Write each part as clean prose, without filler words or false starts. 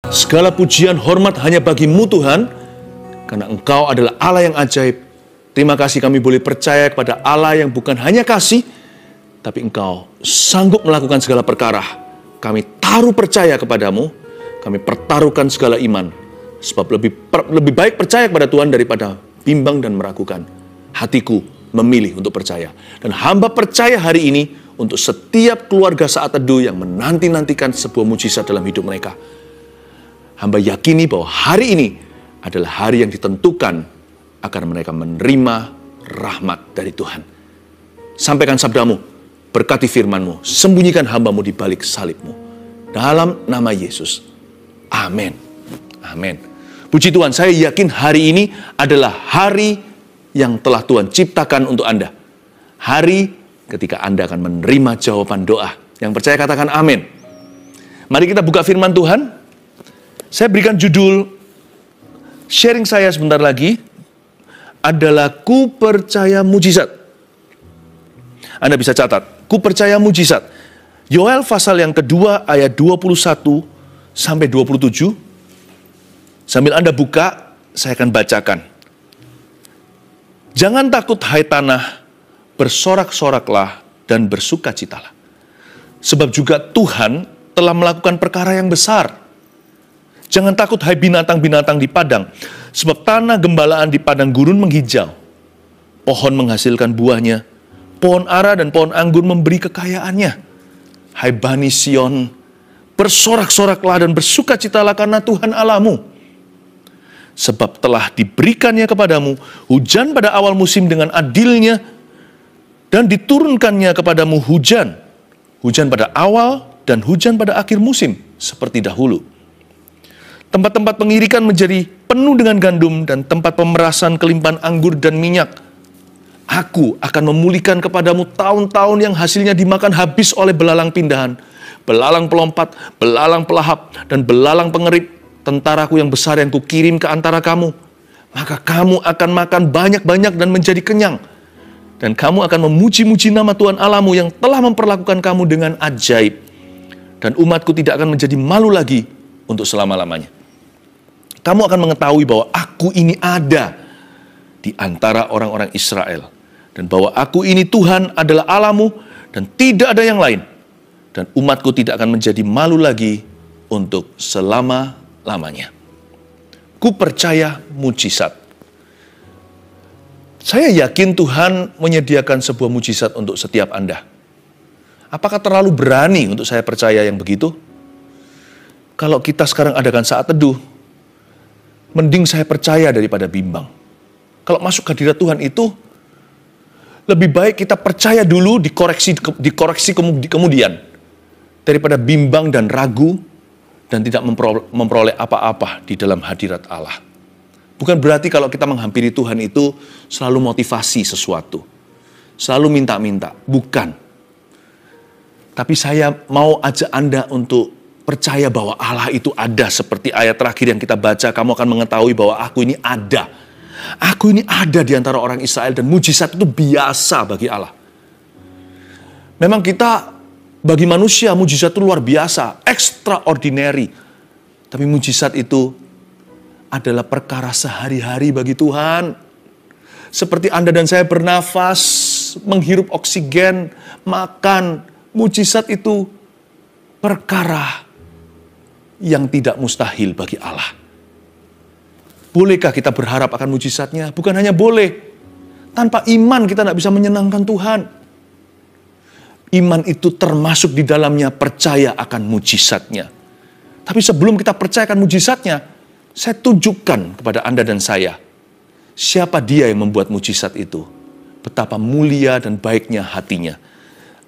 Segala pujian hormat hanya bagi-Mu Tuhan, karena Engkau adalah Allah yang ajaib. Terima kasih kami boleh percaya kepada Allah yang bukan hanya kasih, tapi Engkau sanggup melakukan segala perkara. Kami taruh percaya kepadamu, kami pertaruhkan segala iman, sebab lebih baik percaya kepada Tuhan daripada bimbang dan meragukan. Hatiku memilih untuk percaya. Dan hamba percaya hari ini untuk setiap keluarga saat teduh yang menanti-nantikan sebuah mujizat dalam hidup mereka. Hamba yakini bahwa hari ini adalah hari yang ditentukan agar mereka menerima rahmat dari Tuhan. Sampaikan sabdamu, berkati firman-Mu, sembunyikan hamba-Mu di balik salib-Mu. Dalam nama Yesus. Amin. Amin. Puji Tuhan, saya yakin hari ini adalah hari yang telah Tuhan ciptakan untuk Anda. Hari ketika Anda akan menerima jawaban doa. Yang percaya katakan amin. Mari kita buka firman Tuhan. Saya berikan judul sharing saya sebentar lagi adalah Ku Percaya Mujizat. Anda bisa catat, Ku Percaya Mujizat. Yoel pasal yang kedua ayat 21 sampai 27. Sambil Anda buka, saya akan bacakan. Jangan takut hai tanah, bersorak-soraklah dan bersukacitalah. Sebab juga Tuhan telah melakukan perkara yang besar. Jangan takut hai binatang-binatang di padang, sebab tanah gembalaan di padang gurun menghijau. Pohon menghasilkan buahnya, pohon ara dan pohon anggur memberi kekayaannya. Hai Bani Sion, bersorak-soraklah dan bersukacitalah karena Tuhan Allahmu. Sebab telah diberikannya kepadamu hujan pada awal musim dengan adilnya, dan diturunkannya kepadamu hujan pada awal dan hujan pada akhir musim, seperti dahulu. Tempat-tempat pengirikan menjadi penuh dengan gandum, dan tempat pemerasan kelimpahan anggur dan minyak. Aku akan memulihkan kepadamu tahun-tahun yang hasilnya dimakan habis oleh belalang pindahan, belalang pelompat, belalang pelahap, dan belalang pengerit, tentaraku yang besar yang kukirim ke antara kamu. Maka kamu akan makan banyak-banyak dan menjadi kenyang. Dan kamu akan memuji-muji nama Tuhan Allahmu yang telah memperlakukan kamu dengan ajaib. Dan umatku tidak akan menjadi malu lagi untuk selama-lamanya. Kamu akan mengetahui bahwa aku ini ada di antara orang-orang Israel. Dan bahwa aku ini Tuhan adalah Allahmu dan tidak ada yang lain. Dan umatku tidak akan menjadi malu lagi untuk selama-lamanya. Ku percaya mujizat. Saya yakin Tuhan menyediakan sebuah mujizat untuk setiap Anda. Apakah terlalu berani untuk saya percaya yang begitu? Kalau kita sekarang adakan saat teduh, mending saya percaya daripada bimbang. Kalau masuk hadirat Tuhan itu, lebih baik kita percaya dulu, dikoreksi kemudian. Daripada bimbang dan ragu, dan tidak memperoleh apa-apa di dalam hadirat Allah. Bukan berarti kalau kita menghampiri Tuhan itu selalu motivasi sesuatu. Selalu minta-minta. Bukan. Tapi saya mau ajak Anda untuk percaya bahwa Allah itu ada, seperti ayat terakhir yang kita baca, kamu akan mengetahui bahwa aku ini ada. Aku ini ada di antara orang Israel, dan mujizat itu biasa bagi Allah. Memang kita, bagi manusia, mujizat itu luar biasa, extraordinary. Tapi mujizat itu adalah perkara sehari-hari bagi Tuhan. Seperti Anda dan saya bernafas, menghirup oksigen, makan, mujizat itu perkara yang tidak mustahil bagi Allah. Bolehkah kita berharap akan mujizatnya? Bukan hanya boleh. Tanpa iman kita tidak bisa menyenangkan Tuhan. Iman itu termasuk di dalamnya percaya akan mujizatnya. Tapi sebelum kita percaya akan mujizatnya, saya tunjukkan kepada Anda dan saya, siapa dia yang membuat mujizat itu. Betapa mulia dan baiknya hatinya.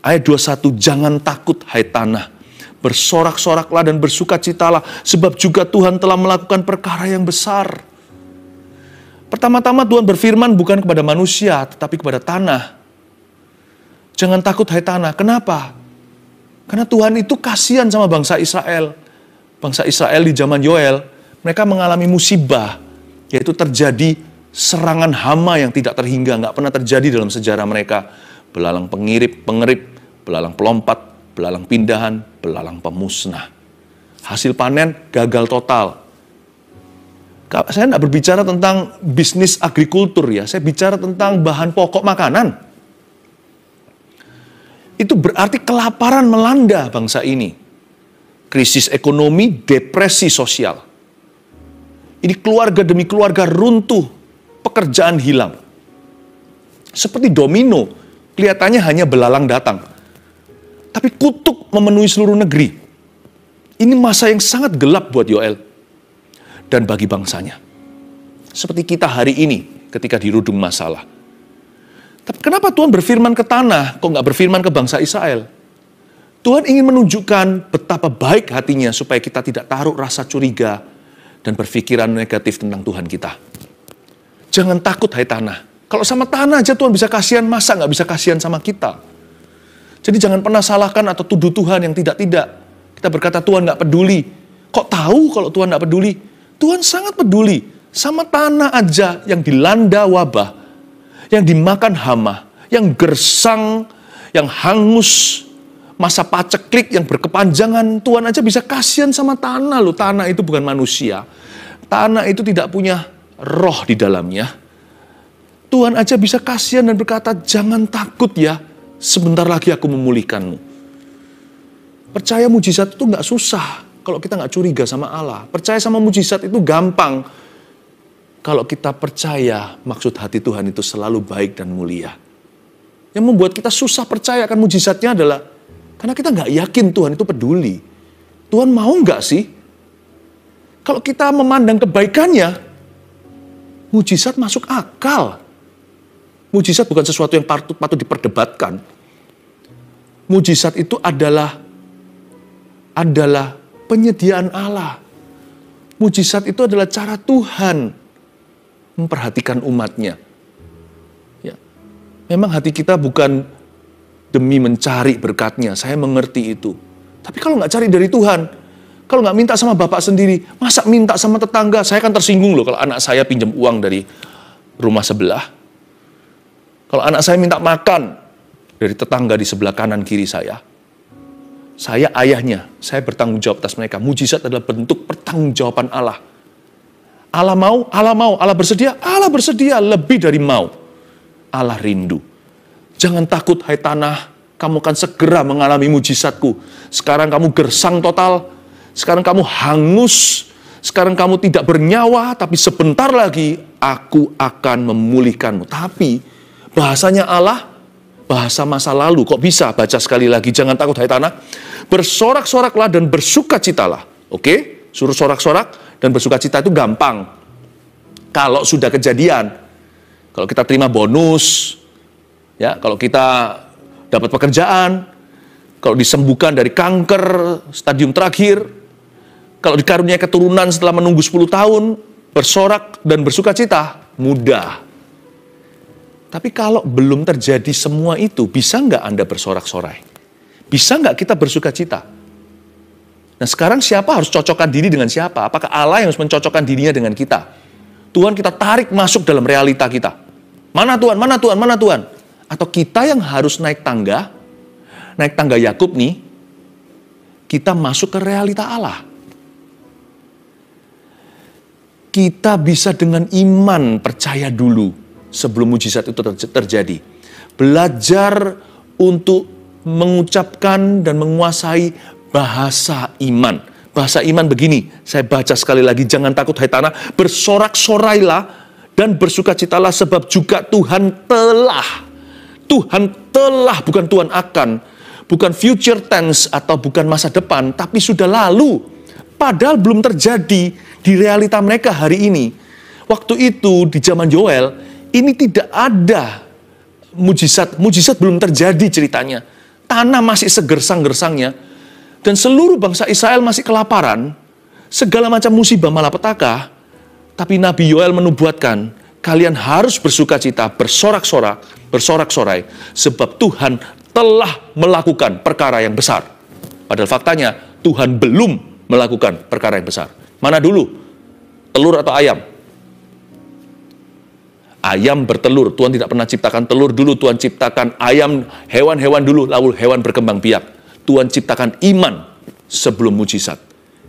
Ayat 21, jangan takut hai tanah, bersorak-soraklah dan bersukacitalah, sebab juga Tuhan telah melakukan perkara yang besar. Pertama-tama Tuhan berfirman bukan kepada manusia, tetapi kepada tanah. Jangan takut hai tanah. Kenapa? Karena Tuhan itu kasihan sama bangsa Israel. Bangsa Israel di zaman Yoel, mereka mengalami musibah, yaitu terjadi serangan hama yang tidak terhingga, nggak pernah terjadi dalam sejarah mereka. Belalang pengerit, belalang pelompat, belalang pindahan, belalang pemusnah. hasil panen gagal total. Saya tidak berbicara tentang bisnis agrikultur ya, saya bicara tentang bahan pokok makanan. Itu berarti kelaparan melanda bangsa ini. Krisis ekonomi, depresi sosial. Ini keluarga demi keluarga runtuh, pekerjaan hilang. Seperti domino, kelihatannya hanya belalang datang. Tapi kutuk memenuhi seluruh negeri. Ini masa yang sangat gelap buat Yoel dan bagi bangsanya. Seperti kita hari ini ketika dirudung masalah. Tapi kenapa Tuhan berfirman ke tanah, kok nggak berfirman ke bangsa Israel? Tuhan ingin menunjukkan betapa baik hatinya supaya kita tidak taruh rasa curiga dan berpikiran negatif tentang Tuhan kita. Jangan takut hai tanah. Kalau sama tanah aja Tuhan bisa kasihan, masa nggak bisa kasihan sama kita? Jadi jangan pernah salahkan atau tuduh Tuhan yang tidak-tidak. Kita berkata Tuhan nggak peduli. Kok tahu kalau Tuhan nggak peduli? Tuhan sangat peduli sama tanah aja yang dilanda wabah, yang dimakan hama, yang gersang, yang hangus, masa paceklik yang berkepanjangan. Tuhan aja bisa kasihan sama tanah loh. Tanah itu bukan manusia. Tanah itu tidak punya roh di dalamnya. Tuhan aja bisa kasihan dan berkata, jangan takut ya, sebentar lagi aku memulihkanmu. Percaya mujizat itu nggak susah. Kalau kita nggak curiga sama Allah, percaya sama mujizat itu gampang. Kalau kita percaya maksud hati Tuhan itu selalu baik dan mulia. Yang membuat kita susah percaya akan mujizatnya adalah karena kita nggak yakin Tuhan itu peduli. Tuhan mau nggak sih? Kalau kita memandang kebaikannya, mujizat masuk akal. Mujizat bukan sesuatu yang patut diperdebatkan. Mujizat itu adalah penyediaan Allah. Mujizat itu adalah cara Tuhan memperhatikan umatnya. Ya. Memang hati kita bukan demi mencari berkatnya, saya mengerti itu. Tapi kalau nggak cari dari Tuhan, kalau nggak minta sama bapak sendiri, masa minta sama tetangga? Saya kan tersinggung loh kalau anak saya pinjam uang dari rumah sebelah. Kalau anak saya minta makan dari tetangga di sebelah kanan kiri saya ayahnya, saya bertanggung jawab atas mereka. Mujizat adalah bentuk pertanggungjawaban Allah. Allah mau, Allah bersedia lebih dari mau. Allah rindu. Jangan takut hai tanah, kamu akan segera mengalami mujizatku. Sekarang kamu gersang total, sekarang kamu hangus, sekarang kamu tidak bernyawa, tapi sebentar lagi aku akan memulihkanmu. Tapi bahasanya Allah, bahasa masa lalu, kok bisa? Baca sekali lagi, jangan takut hai tanah. Bersorak-soraklah dan bersukacitalah. Oke? Suruh sorak-sorak dan bersukacita itu gampang. Kalau sudah kejadian, kalau kita terima bonus, ya, kalau kita dapat pekerjaan, kalau disembuhkan dari kanker stadium terakhir, kalau dikaruniai keturunan setelah menunggu 10 tahun, bersorak dan bersukacita, mudah. Tapi kalau belum terjadi semua itu, bisa nggak Anda bersorak-sorai? Bisa nggak kita bersukacita? Nah sekarang siapa harus cocokkan diri dengan siapa? Apakah Allah yang harus mencocokkan dirinya dengan kita? Tuhan kita tarik masuk dalam realita kita. Mana Tuhan, mana Tuhan, mana Tuhan? Atau kita yang harus naik tangga Yakub nih, kita masuk ke realita Allah. Kita bisa dengan iman percaya dulu sebelum mujizat itu terjadi. Belajar untuk mengucapkan dan menguasai bahasa iman. Bahasa iman begini, saya baca sekali lagi, jangan takut hai tanah, bersorak-sorailah dan bersukacitalah sebab juga Tuhan telah, bukan Tuhan akan, bukan future tense atau bukan masa depan, tapi sudah lalu. Padahal belum terjadi di realita mereka hari ini. Waktu itu di zaman Yoel, ini tidak ada mujizat belum terjadi ceritanya. Tanah masih segersang-gersangnya, dan seluruh bangsa Israel masih kelaparan, segala macam musibah malapetaka. Tapi Nabi Yoel menubuatkan, kalian harus bersukacita, bersorak-sorai, sebab Tuhan telah melakukan perkara yang besar. Padahal faktanya, Tuhan belum melakukan perkara yang besar. Mana dulu? Telur atau ayam? Ayam bertelur, Tuhan tidak pernah ciptakan telur dulu, Tuhan ciptakan ayam, hewan-hewan dulu, lalu hewan berkembang biak. Tuhan ciptakan iman sebelum mujizat.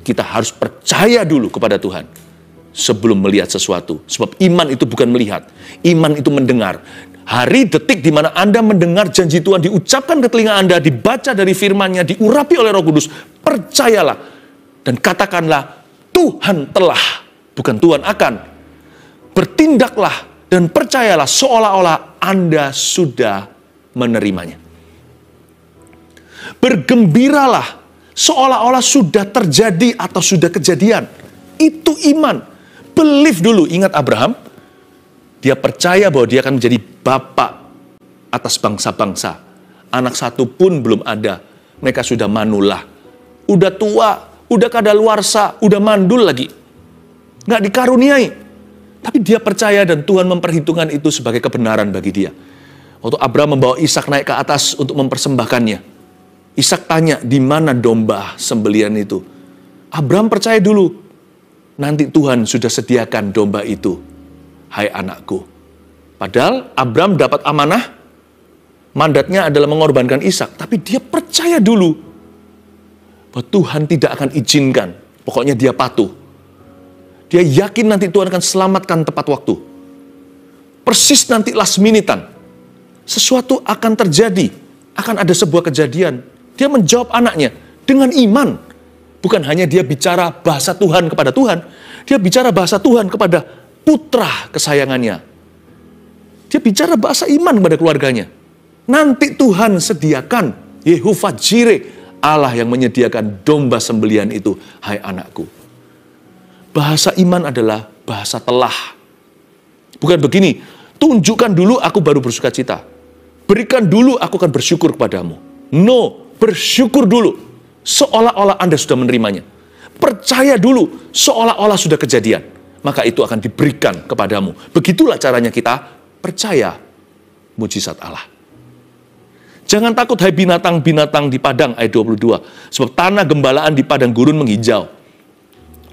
kita harus percaya dulu kepada Tuhan sebelum melihat sesuatu. Sebab iman itu bukan melihat, iman itu mendengar. Hari detik di mana Anda mendengar janji Tuhan diucapkan ke telinga Anda, dibaca dari firman-Nya, diurapi oleh Roh Kudus, percayalah dan katakanlah, Tuhan telah, bukan Tuhan akan. Bertindaklah dan percayalah seolah-olah Anda sudah menerimanya. Bergembiralah seolah-olah sudah terjadi atau sudah kejadian. Itu iman. Believe dulu. Ingat Abraham, dia percaya bahwa dia akan menjadi bapak atas bangsa-bangsa. Anak satu pun belum ada. Mereka sudah manullah. Udah tua, udah kadaluarsa, udah mandul lagi. Nggak dikaruniai. Tapi dia percaya dan Tuhan memperhitungkan itu sebagai kebenaran bagi dia. Waktu Abraham membawa Ishak naik ke atas untuk mempersembahkannya, Ishak tanya, di mana domba sembelian itu? Abraham percaya dulu, nanti Tuhan sudah sediakan domba itu, hai anakku. Padahal Abraham dapat amanah, mandatnya adalah mengorbankan Ishak, tapi dia percaya dulu bahwa Tuhan tidak akan izinkan, pokoknya dia patuh. Dia yakin nanti Tuhan akan selamatkan tepat waktu. Persis nanti last minute-an, sesuatu akan terjadi, akan ada sebuah kejadian. Dia menjawab anaknya dengan iman. Bukan hanya dia bicara bahasa Tuhan kepada Tuhan, dia bicara bahasa Tuhan kepada putra kesayangannya. Dia bicara bahasa iman kepada keluarganya. Nanti Tuhan sediakan, Yehovah Jireh, Allah yang menyediakan domba sembelian itu, hai anakku. Bahasa iman adalah bahasa telah. Bukan begini, tunjukkan dulu aku baru bersuka cita. Berikan dulu aku akan bersyukur kepadamu. No, bersyukur dulu. Seolah-olah Anda sudah menerimanya. Percaya dulu, seolah-olah sudah kejadian. Maka itu akan diberikan kepadamu. Begitulah caranya kita percaya mujizat Allah. Jangan takut hai binatang-binatang di padang, ayat 22. Sebab tanah gembalaan di padang gurun menghijau.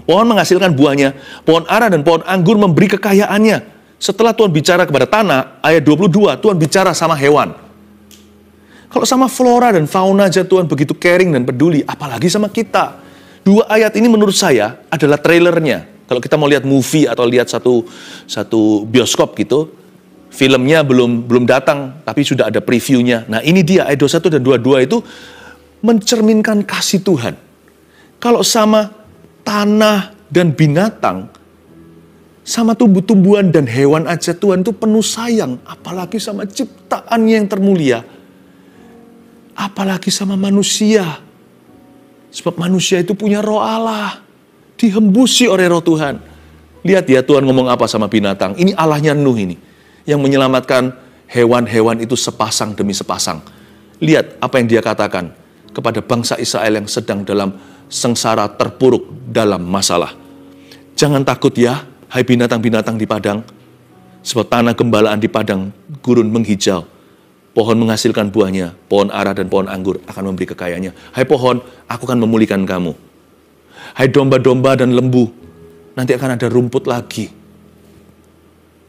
Pohon menghasilkan buahnya, pohon ara dan pohon anggur memberi kekayaannya. Setelah Tuhan bicara kepada tanah, ayat 22, Tuhan bicara sama hewan. Kalau sama flora dan fauna aja Tuhan begitu caring dan peduli, apalagi sama kita. Dua ayat ini menurut saya adalah trailernya. Kalau kita mau lihat movie atau lihat satu bioskop gitu, filmnya belum datang, tapi sudah ada previewnya. Nah ini dia, ayat 21 dan 22 itu mencerminkan kasih Tuhan. Kalau sama tanah dan binatang, sama tumbuh-tumbuhan dan hewan aja Tuhan itu penuh sayang. Apalagi sama ciptaannya yang termulia. Apalagi sama manusia. Sebab manusia itu punya roh Allah. Dihembusi oleh roh Tuhan. Lihat ya Tuhan ngomong apa sama binatang. Ini Allahnya Nuh ini. Yang menyelamatkan hewan-hewan itu sepasang demi sepasang. Lihat apa yang dia katakan kepada bangsa Israel yang sedang dalam sengsara, terpuruk dalam masalah. Jangan takut ya, hai binatang-binatang di padang. Sebab tanah gembalaan di padang gurun menghijau. Pohon menghasilkan buahnya, pohon ara dan pohon anggur akan memberi kekayaannya. Hai pohon, aku akan memulihkan kamu. Hai domba-domba dan lembu, nanti akan ada rumput lagi.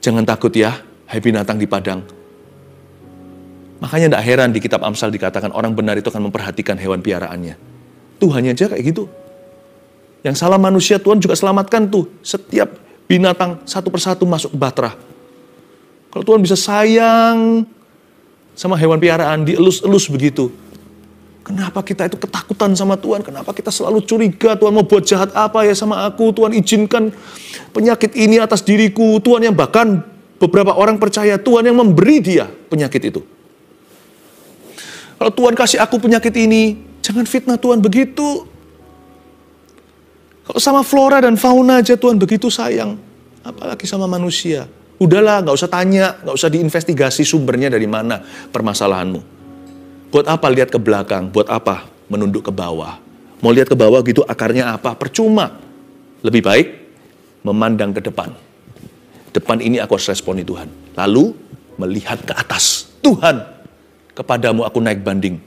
Jangan takut ya, hai binatang di padang. Makanya tidak heran di kitab Amsal dikatakan orang benar itu akan memperhatikan hewan piaraannya. Tuhannya aja kayak gitu. Yang salah manusia Tuhan juga selamatkan tuh. Setiap binatang satu persatu masuk ke batra. Kalau Tuhan bisa sayang sama hewan piaraan, dielus-elus begitu. Kenapa kita itu ketakutan sama Tuhan? Kenapa kita selalu curiga Tuhan mau buat jahat apa ya sama aku? Tuhan izinkan penyakit ini atas diriku. Tuhan yang bahkan beberapa orang percaya Tuhan yang memberi dia penyakit itu. Kalau Tuhan kasih aku penyakit ini, jangan fitnah Tuhan begitu. Kalau sama flora dan fauna aja Tuhan begitu sayang. Apalagi sama manusia. Udahlah, gak usah tanya, gak usah diinvestigasi sumbernya dari mana permasalahanmu. Buat apa lihat ke belakang? Buat apa menunduk ke bawah? Mau lihat ke bawah gitu akarnya apa? Percuma. Lebih baik memandang ke depan. Depan ini aku harus responi Tuhan. Lalu melihat ke atas. Tuhan, kepadamu aku naik banding.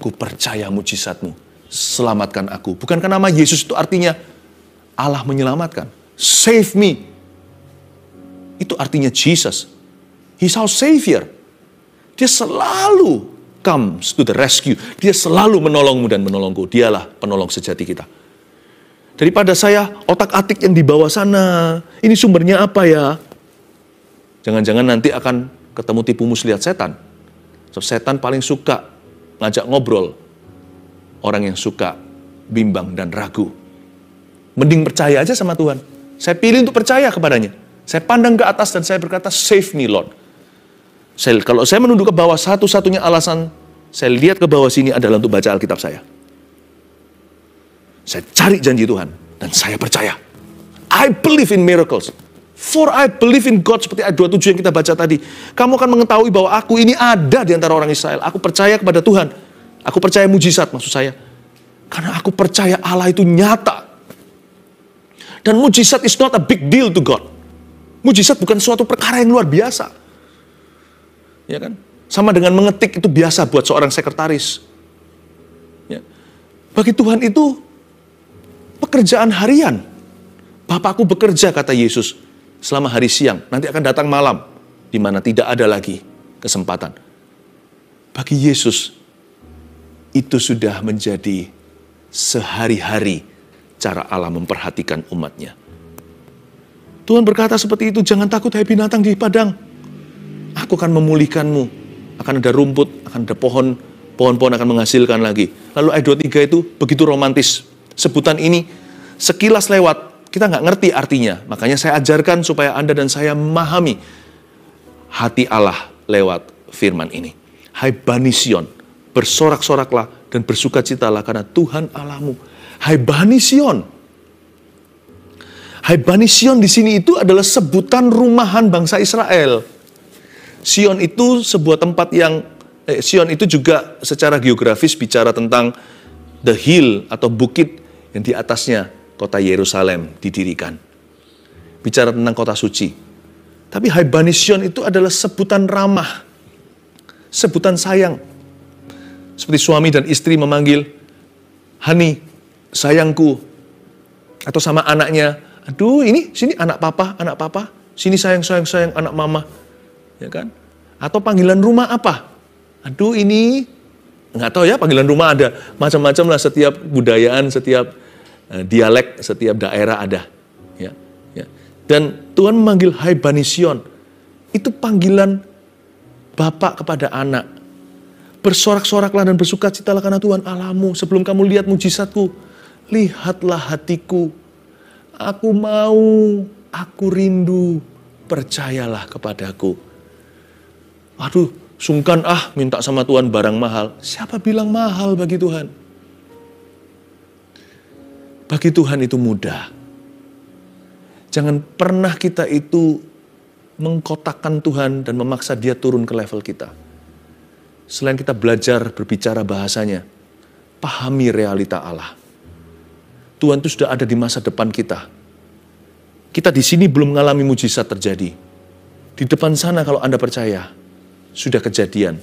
Ku percaya mujizatmu. Selamatkan aku. Bukankah nama Yesus itu artinya Allah menyelamatkan? Save me. Itu artinya Jesus. He's our Savior. Dia selalu comes to the rescue. Dia selalu menolongmu dan menolongku. Dialah penolong sejati kita. Daripada saya otak-atik yang di bawah sana, ini sumbernya apa ya? Jangan-jangan nanti akan ketemu tipu muslihat setan. So, setan paling suka ngajak ngobrol orang yang suka bimbang dan ragu. Mending percaya aja sama Tuhan. Saya pilih untuk percaya kepadanya. Saya pandang ke atas dan saya berkata, save me Lord. Kalau saya menunduk ke bawah, satu-satunya alasan saya lihat ke bawah sini adalah untuk baca Alkitab saya. Saya cari janji Tuhan dan saya percaya. I believe in miracles. For I believe in God, seperti ayat 27 yang kita baca tadi. Kamu akan mengetahui bahwa aku ini ada di antara orang Israel. Aku percaya kepada Tuhan. Aku percaya mujizat, maksud saya. Karena aku percaya Allah itu nyata. Dan mujizat is not a big deal to God. Mujizat bukan suatu perkara yang luar biasa. Ya kan? Sama dengan mengetik itu biasa buat seorang sekretaris. Ya. Bagi Tuhan itu pekerjaan harian. Bapakku bekerja, kata Yesus, selama hari siang. Nanti akan datang malam, di mana tidak ada lagi kesempatan. Bagi Yesus, itu sudah menjadi sehari-hari cara Allah memperhatikan umatnya. Tuhan berkata seperti itu, jangan takut hai binatang di padang. Aku akan memulihkanmu. Akan ada rumput, akan ada pohon-pohon akan menghasilkan lagi. Lalu ayat 23 itu begitu romantis. Sebutan ini sekilas lewat, kita nggak ngerti artinya. Makanya saya ajarkan supaya Anda dan saya memahami hati Allah lewat firman ini. Hai Bani Sion, bersorak-soraklah dan bersukacitalah karena Tuhan Allahmu. Hai Bani Sion. Hai Bani Sion di sini itu adalah sebutan rumahan bangsa Israel. Sion itu sebuah tempat yang, Sion itu juga secara geografis bicara tentang the hill atau bukit yang di atasnya kota Yerusalem didirikan. Bicara tentang kota suci. Tapi Hai Bani Sion itu adalah sebutan ramah, sebutan sayang. Seperti suami dan istri memanggil, Hani, sayangku. Atau sama anaknya, aduh ini, sini anak papa, sini sayang, anak mama. Ya kan? Atau panggilan rumah apa? Aduh ini, nggak tahu ya, panggilan rumah ada. Macam-macam lah, setiap budayaan, setiap dialek, setiap daerah ada. Ya, ya. Dan Tuhan memanggil Hai Bani Sion. Itu panggilan Bapak kepada anak. Bersorak-soraklah dan bersukacitalah karena Tuhan Allahmu. Sebelum kamu lihat mujizatku, lihatlah hatiku. Aku mau, aku rindu, percayalah kepadaku. Aduh, sungkan minta sama Tuhan barang mahal. Siapa bilang mahal bagi Tuhan? Bagi Tuhan itu mudah. Jangan pernah kita itu mengkotakkan Tuhan dan memaksa dia turun ke level kita. Selain kita belajar berbicara bahasanya, pahami realita Allah. Tuhan itu sudah ada di masa depan kita. Kita di sini belum mengalami mujizat terjadi. Di depan sana kalau Anda percaya, sudah kejadian.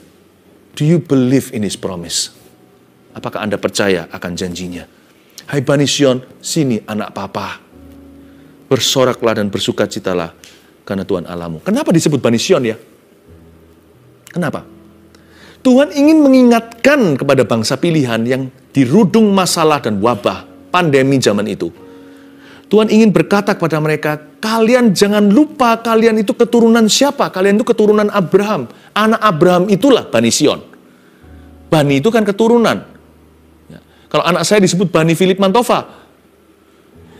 Do you believe in His promise? Apakah Anda percaya akan janjinya? Hai Bani Sion, sini anak papa. Bersoraklah dan bersukacitalah karena Tuhan Allahmu. Kenapa disebut Bani Sion ya? Kenapa? Tuhan ingin mengingatkan kepada bangsa pilihan yang dirudung masalah dan wabah pandemi zaman itu. Tuhan ingin berkata kepada mereka, kalian jangan lupa kalian itu keturunan siapa? Kalian itu keturunan Abraham. Anak Abraham itulah Bani Sion. Bani itu kan keturunan. Ya. Kalau anak saya disebut Bani Philip Mantova,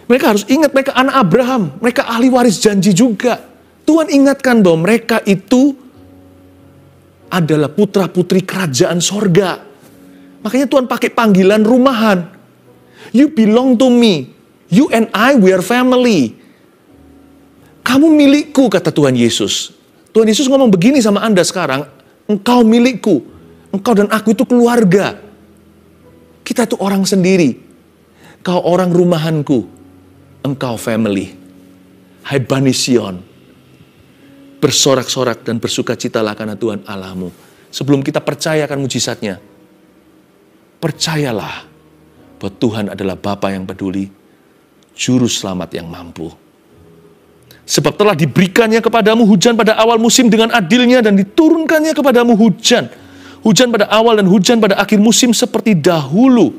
mereka harus ingat mereka anak Abraham. Mereka ahli waris janji juga. Tuhan ingatkan bahwa mereka itu adalah putra-putri kerajaan sorga. Makanya Tuhan pakai panggilan rumahan. You belong to me. You and I, we are family. Kamu milikku, kata Tuhan Yesus. Tuhan Yesus ngomong begini sama Anda sekarang, engkau milikku. Engkau dan aku itu keluarga. Kita itu orang sendiri. Kau orang rumahanku. Engkau family. Hai Bani Sion. Bersorak-sorak dan bersukacitalah karena Tuhan Allahmu. Sebelum kita percaya akan mujizatnya, percayalah bahwa Tuhan adalah Bapa yang peduli, Juru Selamat yang mampu. Sebab telah diberikannya kepadamu hujan pada awal musim dengan adilnya dan diturunkannya kepadamu hujan. Hujan pada awal dan hujan pada akhir musim seperti dahulu.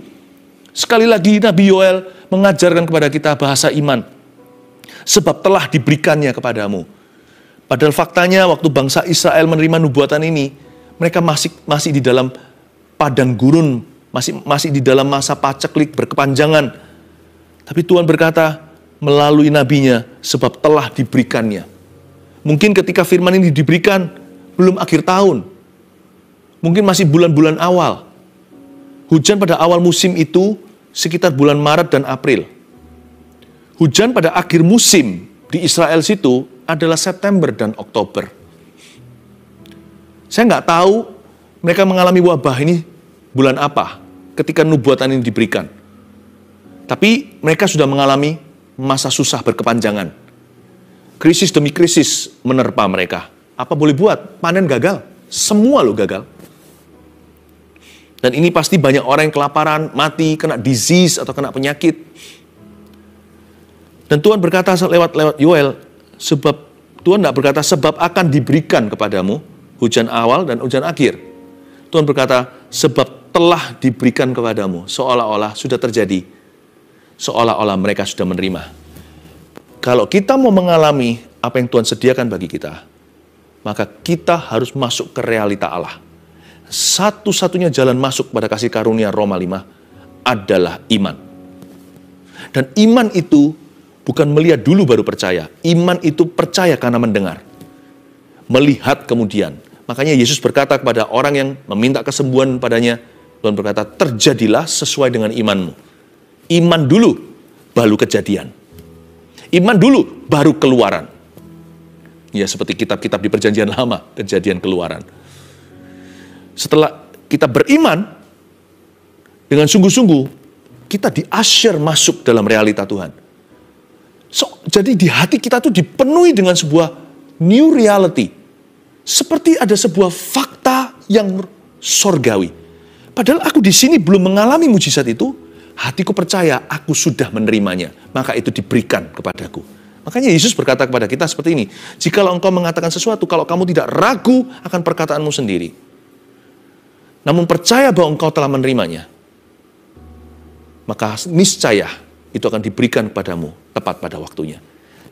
Sekali lagi Nabi Yoel mengajarkan kepada kita bahasa iman. Sebab telah diberikannya kepadamu. Padahal faktanya waktu bangsa Israel menerima nubuatan ini, mereka masih di dalam padang gurun, masih di dalam masa paceklik berkepanjangan. Tapi Tuhan berkata melalui nabinya, sebab telah diberikannya. Mungkin ketika firman ini diberikan, belum akhir tahun. Mungkin masih bulan-bulan awal. Hujan pada awal musim itu sekitar bulan Maret dan April. Hujan pada akhir musim di Israel situ adalah September dan Oktober. Saya nggak tahu mereka mengalami wabah ini bulan apa ketika nubuatan ini diberikan. Tapi mereka sudah mengalami masa susah berkepanjangan. Krisis demi krisis menerpa mereka. Apa boleh buat? Panen gagal. Semua lo gagal. Dan ini pasti banyak orang yang kelaparan, mati, kena disease atau kena penyakit. Dan Tuhan berkata lewat Yoel, sebab Tuhan tidak berkata sebab akan diberikan kepadamu hujan awal dan hujan akhir. Tuhan berkata sebab telah diberikan kepadamu, seolah-olah sudah terjadi, seolah-olah mereka sudah menerima. Kalau kita mau mengalami apa yang Tuhan sediakan bagi kita, maka kita harus masuk ke realita Allah. Satu-satunya jalan masuk pada kasih karunia Roma 5 adalah iman. Dan iman itu bukan melihat dulu baru percaya. Iman itu percaya karena mendengar. Melihat kemudian. Makanya Yesus berkata kepada orang yang meminta kesembuhan padanya, Tuhan berkata, terjadilah sesuai dengan imanmu. Iman dulu, baru kejadian. Iman dulu, baru keluaran. Ya, seperti kitab-kitab di Perjanjian Lama, Kejadian, Keluaran. Setelah kita beriman, dengan sungguh-sungguh, kita di-usher masuk dalam realita Tuhan. Jadi di hati kita tuh dipenuhi dengan sebuah new reality. Seperti ada sebuah fakta yang sorgawi. Padahal aku di sini belum mengalami mujizat itu, hatiku percaya aku sudah menerimanya. Maka itu diberikan kepadaku. Makanya Yesus berkata kepada kita seperti ini. Jikalau engkau mengatakan sesuatu, kalau kamu tidak ragu akan perkataanmu sendiri, namun percaya bahwa engkau telah menerimanya, maka niscaya itu akan diberikan kepadamu tepat pada waktunya.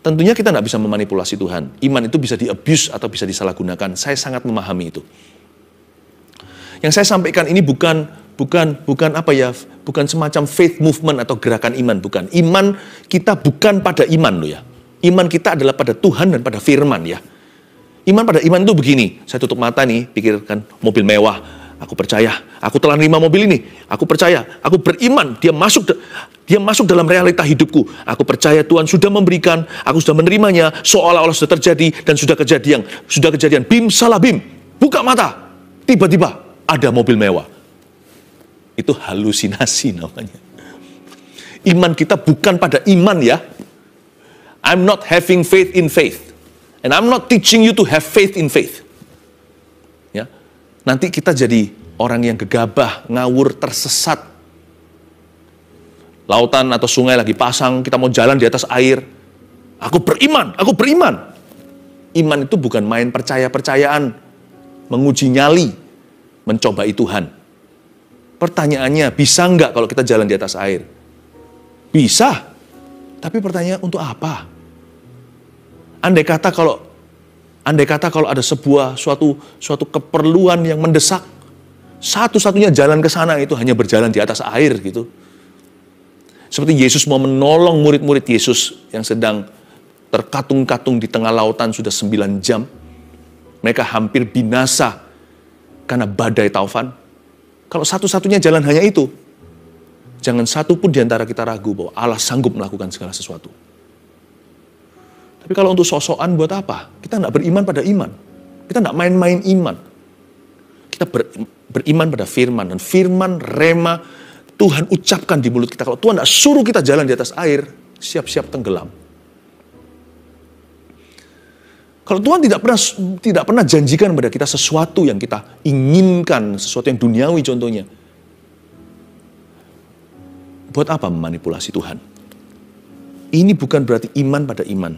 Tentunya kita tidak bisa memanipulasi Tuhan. Iman itu bisa di-abuse atau bisa disalahgunakan. Saya sangat memahami itu. Yang saya sampaikan ini bukan semacam faith movement atau gerakan iman, bukan. Iman kita bukan pada iman loh ya. Iman kita adalah pada Tuhan dan pada firman ya. Iman pada iman itu begini, saya tutup mata nih, pikirkan mobil mewah, aku percaya, aku telah menerima mobil ini, aku percaya, aku beriman, dia masuk dalam realita hidupku. Aku percaya Tuhan sudah memberikan, aku sudah menerimanya, seolah-olah sudah terjadi dan sudah kejadian. Bim salah bim, buka mata, tiba-tiba ada mobil mewah. Itu halusinasi namanya. Iman kita bukan pada iman ya. I'm not having faith in faith. And I'm not teaching you to have faith in faith. Ya. Nanti kita jadi orang yang gegabah, ngawur, tersesat. Lautan atau sungai lagi pasang, kita mau jalan di atas air. Aku beriman. Iman itu bukan main percaya-percayaan, menguji nyali, mencobai Tuhan. Pertanyaannya, bisa nggak kalau kita jalan di atas air? Bisa. Tapi pertanyaan untuk apa? Andai kata kalau ada suatu keperluan yang mendesak, satu-satunya jalan ke sana itu hanya berjalan di atas air gitu. Seperti Yesus mau menolong murid-murid Yesus yang sedang terkatung-katung di tengah lautan sudah 9 jam. Mereka hampir binasa karena badai taufan. Kalau satu-satunya jalan hanya itu, jangan satu pun di antara kita ragu bahwa Allah sanggup melakukan segala sesuatu. Tapi kalau untuk sosokan buat apa? Kita tidak beriman pada iman. Kita tidak main-main iman. Kita beriman pada firman. Dan firman, rema, Tuhan ucapkan di mulut kita. Kalau Tuhan tidak suruh kita jalan di atas air, siap-siap tenggelam. Kalau Tuhan tidak pernah janjikan kepada kita sesuatu yang kita inginkan, sesuatu yang duniawi contohnya, buat apa memanipulasi Tuhan? Ini bukan berarti iman pada iman.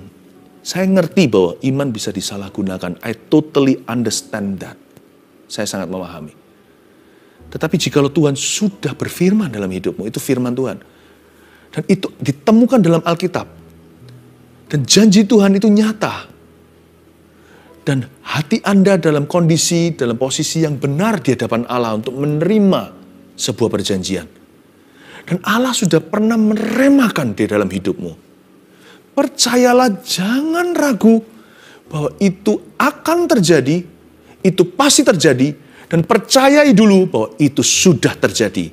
Saya ngerti bahwa iman bisa disalahgunakan. I totally understand that. Saya sangat memahami. Tetapi jikalau Tuhan sudah berfirman dalam hidupmu, itu firman Tuhan. Dan itu ditemukan dalam Alkitab. Dan janji Tuhan itu nyata. Dan hati Anda dalam kondisi, dalam posisi yang benar di hadapan Allah untuk menerima sebuah perjanjian. Dan Allah sudah pernah meremakan di dalam hidupmu. Percayalah, jangan ragu bahwa itu akan terjadi, itu pasti terjadi, dan percayai dulu bahwa itu sudah terjadi.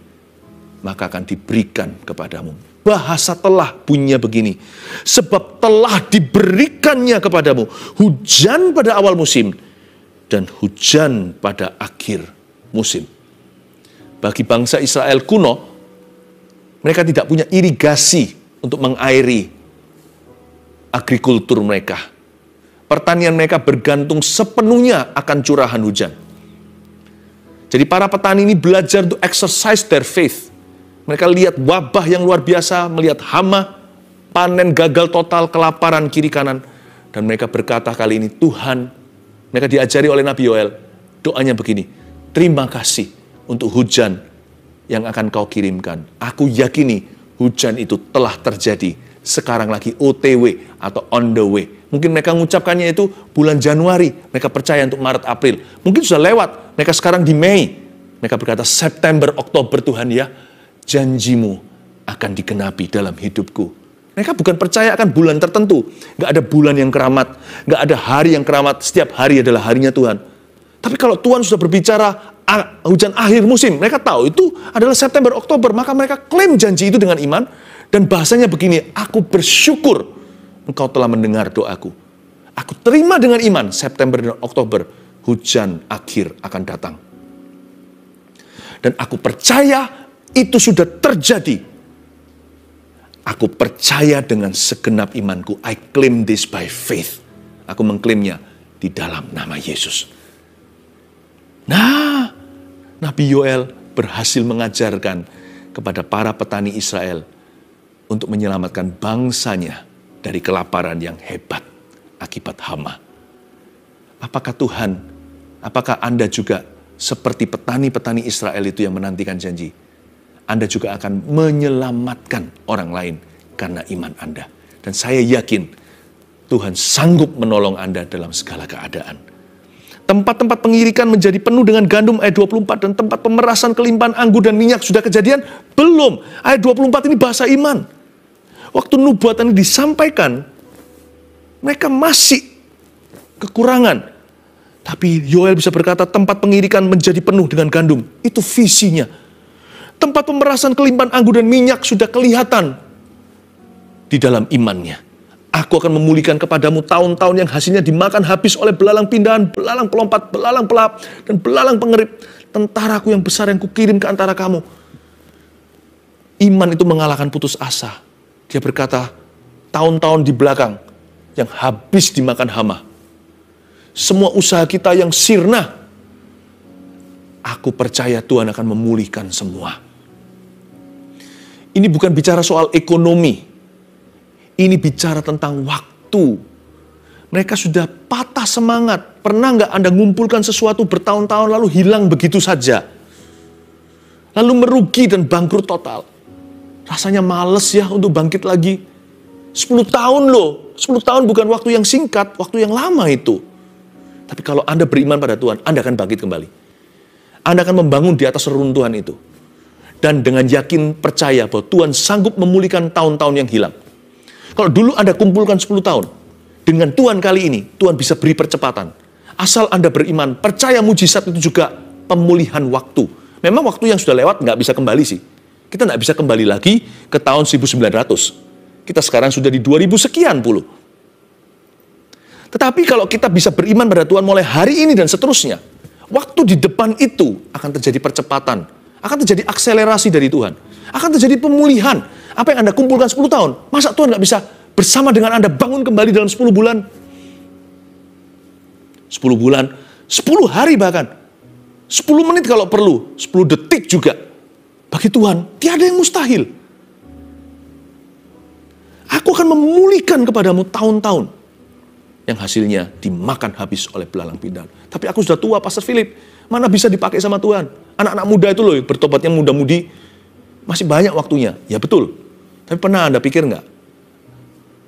Maka akan diberikan kepadamu. Bahasa telah bunyinya begini. Sebab telah diberikannya kepadamu hujan pada awal musim dan hujan pada akhir musim. Bagi bangsa Israel kuno, mereka tidak punya irigasi untuk mengairi agrikultur mereka. Pertanian mereka bergantung sepenuhnya akan curahan hujan. Jadi para petani ini belajar to exercise their faith. Mereka lihat wabah yang luar biasa, melihat hama, panen gagal total, kelaparan kiri kanan. Dan mereka berkata kali ini, Tuhan, mereka diajari oleh Nabi Yoel, doanya begini, terima kasih untuk hujan yang akan kau kirimkan. Aku yakini hujan itu telah terjadi, sekarang lagi OTW atau on the way. Mungkin mereka mengucapkannya itu bulan Januari, mereka percaya untuk Maret, April. Mungkin sudah lewat, mereka sekarang di Mei. Mereka berkata, September, Oktober Tuhan ya, janjimu akan digenapi dalam hidupku. Mereka bukan percaya akan bulan tertentu. Gak ada bulan yang keramat, gak ada hari yang keramat, setiap hari adalah harinya Tuhan. Tapi kalau Tuhan sudah berbicara hujan akhir musim, mereka tahu itu adalah September, Oktober, maka mereka klaim janji itu dengan iman. Dan bahasanya begini, aku bersyukur engkau telah mendengar doaku. Aku terima dengan iman, September dan Oktober, hujan akhir akan datang. Dan aku percaya itu sudah terjadi. Aku percaya dengan segenap imanku. I claim this by faith. Aku mengklaimnya di dalam nama Yesus. Nah, Nabi Yoel berhasil mengajarkan kepada para petani Israel untuk menyelamatkan bangsanya dari kelaparan yang hebat akibat hama. Apakah Tuhan, apakah Anda juga seperti petani-petani Israel itu yang menantikan janji? Anda juga akan menyelamatkan orang lain karena iman Anda. Dan saya yakin Tuhan sanggup menolong Anda dalam segala keadaan. Tempat-tempat pengirikan menjadi penuh dengan gandum ayat 24 dan tempat pemerasan kelimpahan anggur dan minyak sudah kejadian? Belum. Ayat 24 ini bahasa iman. Waktu nubuatan ini disampaikan, mereka masih kekurangan. Tapi Yoel bisa berkata tempat pengirikan menjadi penuh dengan gandum. Itu visinya. Tempat pemerasan kelimpahan anggur dan minyak sudah kelihatan di dalam imannya. Aku akan memulihkan kepadamu tahun-tahun yang hasilnya dimakan habis oleh belalang pindahan, belalang pelompat, belalang pelahap, dan belalang pengerip. Tentaraku yang besar yang kukirim ke antara kamu. Iman itu mengalahkan putus asa. Dia berkata, tahun-tahun di belakang yang habis dimakan hama. Semua usaha kita yang sirna, aku percaya Tuhan akan memulihkan semua. Ini bukan bicara soal ekonomi. Ini bicara tentang waktu. Mereka sudah patah semangat. Pernah nggak Anda ngumpulkan sesuatu bertahun-tahun lalu hilang begitu saja? Lalu merugi dan bangkrut total. Rasanya males ya untuk bangkit lagi. 10 tahun loh. 10 tahun bukan waktu yang singkat, waktu yang lama itu. Tapi kalau Anda beriman pada Tuhan, Anda akan bangkit kembali. Anda akan membangun di atas reruntuhan itu. Dan dengan yakin percaya bahwa Tuhan sanggup memulihkan tahun-tahun yang hilang. Kalau dulu Anda kumpulkan 10 tahun, dengan Tuhan kali ini, Tuhan bisa beri percepatan. Asal Anda beriman, percaya mujizat itu juga pemulihan waktu. Memang waktu yang sudah lewat nggak bisa kembali sih. Kita nggak bisa kembali lagi ke tahun 1900. Kita sekarang sudah di 2000 sekian puluh. Tetapi kalau kita bisa beriman pada Tuhan mulai hari ini dan seterusnya, waktu di depan itu akan terjadi percepatan, akan terjadi akselerasi dari Tuhan, akan terjadi pemulihan. Apa yang Anda kumpulkan 10 tahun, masa Tuhan nggak bisa bersama dengan Anda bangun kembali dalam 10 bulan? 10 bulan, 10 hari bahkan, 10 menit kalau perlu, 10 detik juga. Bagi Tuhan, tiada yang mustahil. Aku akan memulihkan kepadamu tahun-tahun yang hasilnya dimakan habis oleh belalang pindahan. Tapi aku sudah tua, Pastor Philip. Mana bisa dipakai sama Tuhan? Anak-anak muda itu loh, bertobatnya muda-mudi, masih banyak waktunya. Ya betul. Tapi pernah Anda pikir nggak?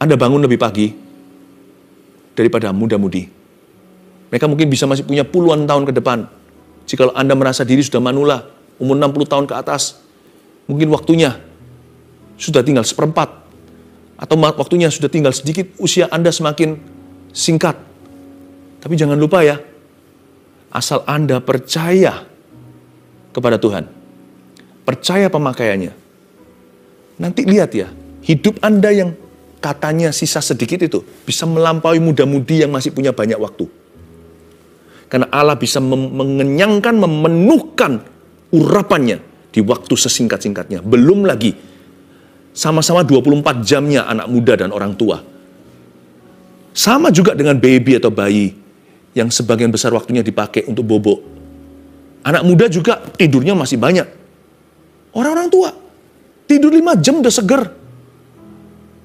Anda bangun lebih pagi daripada muda-mudi. Mereka mungkin bisa masih punya puluhan tahun ke depan. Jikalau Anda merasa diri sudah manula, umur 60 tahun ke atas, mungkin waktunya sudah tinggal seperempat. Atau waktunya sudah tinggal sedikit, usia Anda semakin singkat. Tapi jangan lupa ya, asal Anda percaya kepada Tuhan, percaya pemakaiannya, nanti lihat ya, hidup Anda yang katanya sisa sedikit itu bisa melampaui muda-mudi yang masih punya banyak waktu. Karena Allah bisa mengenyangkan, memenuhkan urapannya di waktu sesingkat-singkatnya. Belum lagi sama-sama 24 jamnya anak muda dan orang tua. Sama juga dengan baby atau bayi yang sebagian besar waktunya dipakai untuk bobo. Anak muda juga tidurnya masih banyak. Orang-orang tua tidur 5 jam udah seger.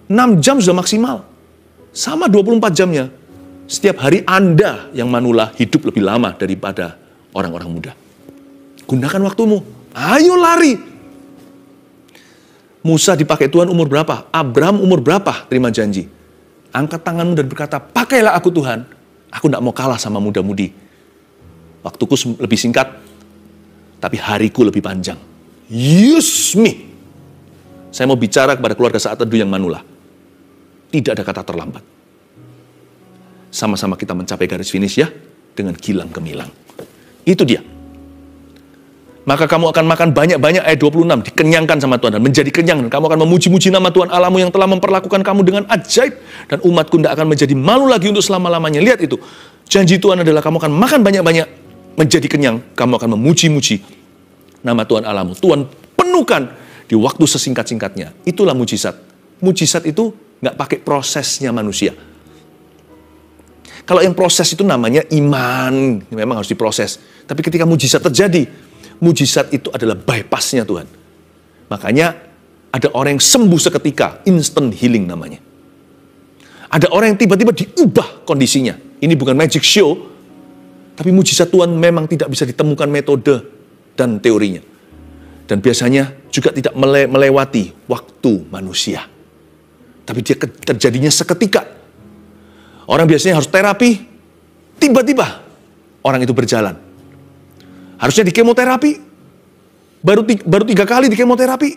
6 jam sudah maksimal. Sama 24 jamnya. Setiap hari Anda yang manula hidup lebih lama daripada orang-orang muda. Gunakan waktumu. Ayo lari. Musa dipakai Tuhan umur berapa? Abraham umur berapa terima janji? Angkat tanganmu dan berkata, pakailah aku Tuhan. Aku tidak mau kalah sama muda-mudi. Waktuku lebih singkat, tapi hariku lebih panjang. Use me. Saya mau bicara kepada keluarga Saat Teduh yang manula. Tidak ada kata terlambat. Sama-sama kita mencapai garis finish ya, dengan gilang gemilang. Itu dia. Maka kamu akan makan banyak-banyak, ayat 26, dikenyangkan sama Tuhan dan menjadi kenyang. Dan kamu akan memuji-muji nama Tuhan Allahmu yang telah memperlakukan kamu dengan ajaib. Dan umatku tidak akan menjadi malu lagi untuk selama-lamanya. Lihat itu. Janji Tuhan adalah kamu akan makan banyak-banyak, menjadi kenyang. Kamu akan memuji-muji nama Tuhan Allahmu. Tuhan penuhkan di waktu sesingkat-singkatnya. Itulah mujizat. Mujizat itu nggak pakai prosesnya manusia. Kalau yang proses itu namanya iman. Memang harus diproses. Tapi ketika mujizat terjadi, mujizat itu adalah bypassnya Tuhan. Makanya ada orang yang sembuh seketika, instant healing namanya. Ada orang yang tiba-tiba diubah kondisinya. Ini bukan magic show, tapi mujizat Tuhan memang tidak bisa ditemukan metode dan teorinya. Dan biasanya juga tidak melewati waktu manusia. Tapi dia terjadinya seketika. Orang biasanya harus terapi, tiba-tiba orang itu berjalan. Harusnya di kemoterapi, baru 3 kali di kemoterapi,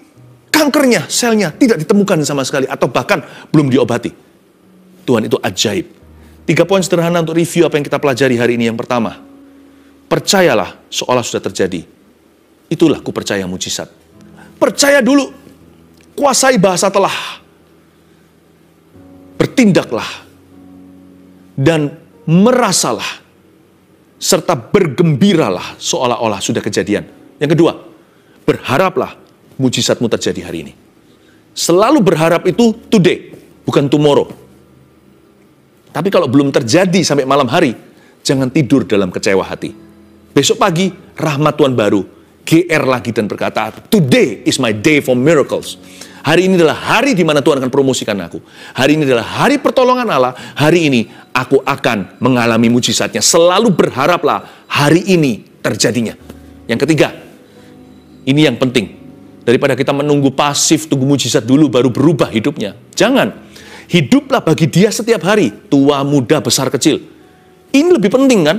kankernya, selnya tidak ditemukan sama sekali, atau bahkan belum diobati. Tuhan itu ajaib. 3 poin sederhana untuk review apa yang kita pelajari hari ini. Yang pertama, percayalah seolah sudah terjadi. Itulah ku percaya mujizat. Percaya dulu, kuasai bahasa telah. Bertindaklah, dan merasalah, serta bergembiralah seolah-olah sudah kejadian. Yang kedua, berharaplah mujizatmu terjadi hari ini. Selalu berharap itu today, bukan tomorrow. Tapi kalau belum terjadi sampai malam hari, jangan tidur dalam kecewa hati. Besok pagi, rahmat Tuhan baru, GR lagi dan berkata, today is my day for miracles. Hari ini adalah hari di mana Tuhan akan promosikan aku. Hari ini adalah hari pertolongan Allah. Hari ini aku akan mengalami mujizatnya. Selalu berharaplah hari ini terjadinya. Yang ketiga, ini yang penting. Daripada kita menunggu pasif, tunggu mujizat dulu baru berubah hidupnya. Jangan. Hiduplah bagi dia setiap hari. Tua, muda, besar, kecil. Ini lebih penting kan?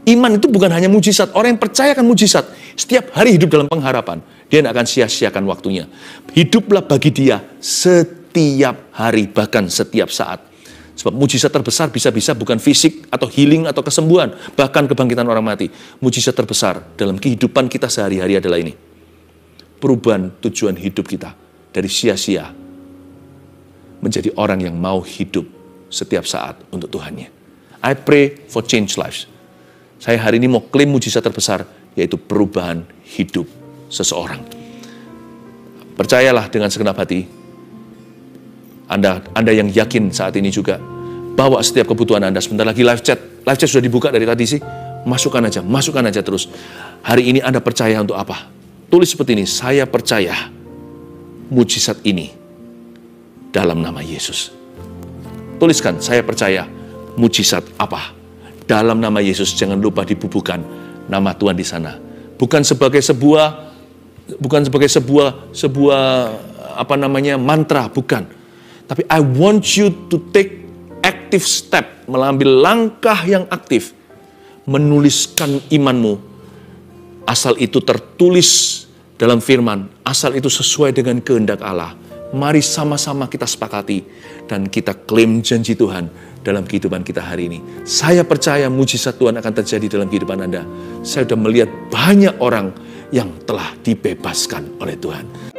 Iman itu bukan hanya mujizat. Orang yang percayakan mujizat, setiap hari hidup dalam pengharapan. Dia tidak akan sia-siakan waktunya. Hiduplah bagi dia setiap hari, bahkan setiap saat. Sebab mujizat terbesar bisa-bisa bukan fisik atau healing atau kesembuhan, bahkan kebangkitan orang mati. Mujizat terbesar dalam kehidupan kita sehari-hari adalah ini. Perubahan tujuan hidup kita dari sia-sia menjadi orang yang mau hidup setiap saat untuk Tuhannya. I pray for change lives. Saya hari ini mau klaim mujizat terbesar, yaitu perubahan hidup seseorang. Percayalah dengan segenap hati, Anda yang yakin saat ini juga, bawa setiap kebutuhan Anda. Sebentar lagi live chat sudah dibuka dari tadi sih. Masukkan aja terus. Hari ini Anda percaya untuk apa? Tulis seperti ini, saya percaya mujizat ini dalam nama Yesus. Tuliskan, saya percaya mujizat apa? Dalam nama Yesus. Jangan lupa dibubuhkan nama Tuhan di sana. Bukan sebagai sebuah mantra, bukan. Tapi I want you to take active step, mengambil langkah yang aktif, menuliskan imanmu. Asal itu tertulis dalam firman, asal itu sesuai dengan kehendak Allah. Mari sama-sama kita sepakati dan kita klaim janji Tuhan dalam kehidupan kita hari ini. Saya percaya mujizat Tuhan akan terjadi dalam kehidupan Anda. Saya sudah melihat banyak orang yang telah dibebaskan oleh Tuhan.